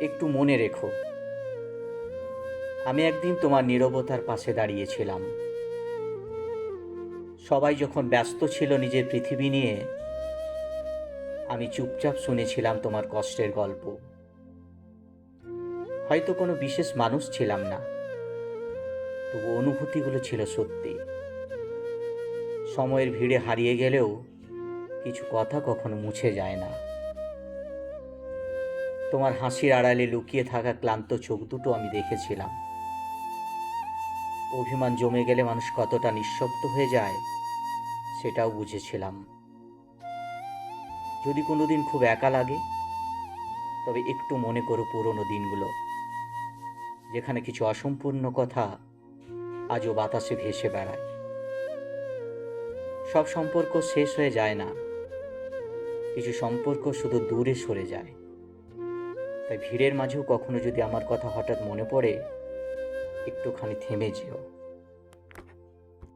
একটু মনে রেখো, আমি একদিন তোমার নীরবতার পাশে দাঁড়িয়েছিলাম। সবাই যখন ব্যস্ত ছিল নিজের পৃথিবী নিয়ে, আমি চুপচাপ শুনেছিলাম তোমার কষ্টের গল্প। হয়তো কোনো বিশেষ মানুষ ছিলাম না, তবু অনুভূতিগুলো ছিল সত্যি। সময়ের ভিড়ে হারিয়ে গেলেও কিছু কথা কখনো মুছে যায় না। তোমার হাসির আড়ালে লুকিয়ে থাকা ক্লান্ত চোখ দুটো আমি দেখেছিলাম। অভিমান জমে গেলে মানুষ কতটা নিঃশব্দ হয়ে যায় সেটাও বুঝেছিলাম। যদি কোনোদিন খুব একা লাগে, তবে একটু মনে করো পুরনো দিনগুলো, যেখানে কিছু অসম্পূর্ণ কথা আজও বাতাসে ভেসে বেড়ায়। সব সম্পর্ক শেষ হয়ে যায় না, কিছু সম্পর্ক শুধু দূরে সরে যায়। তাই ভিড়ের মাঝেও কখনো যদি আমার কথা হঠাৎ মনে পড়ে, একটুখানি থেমে যেও।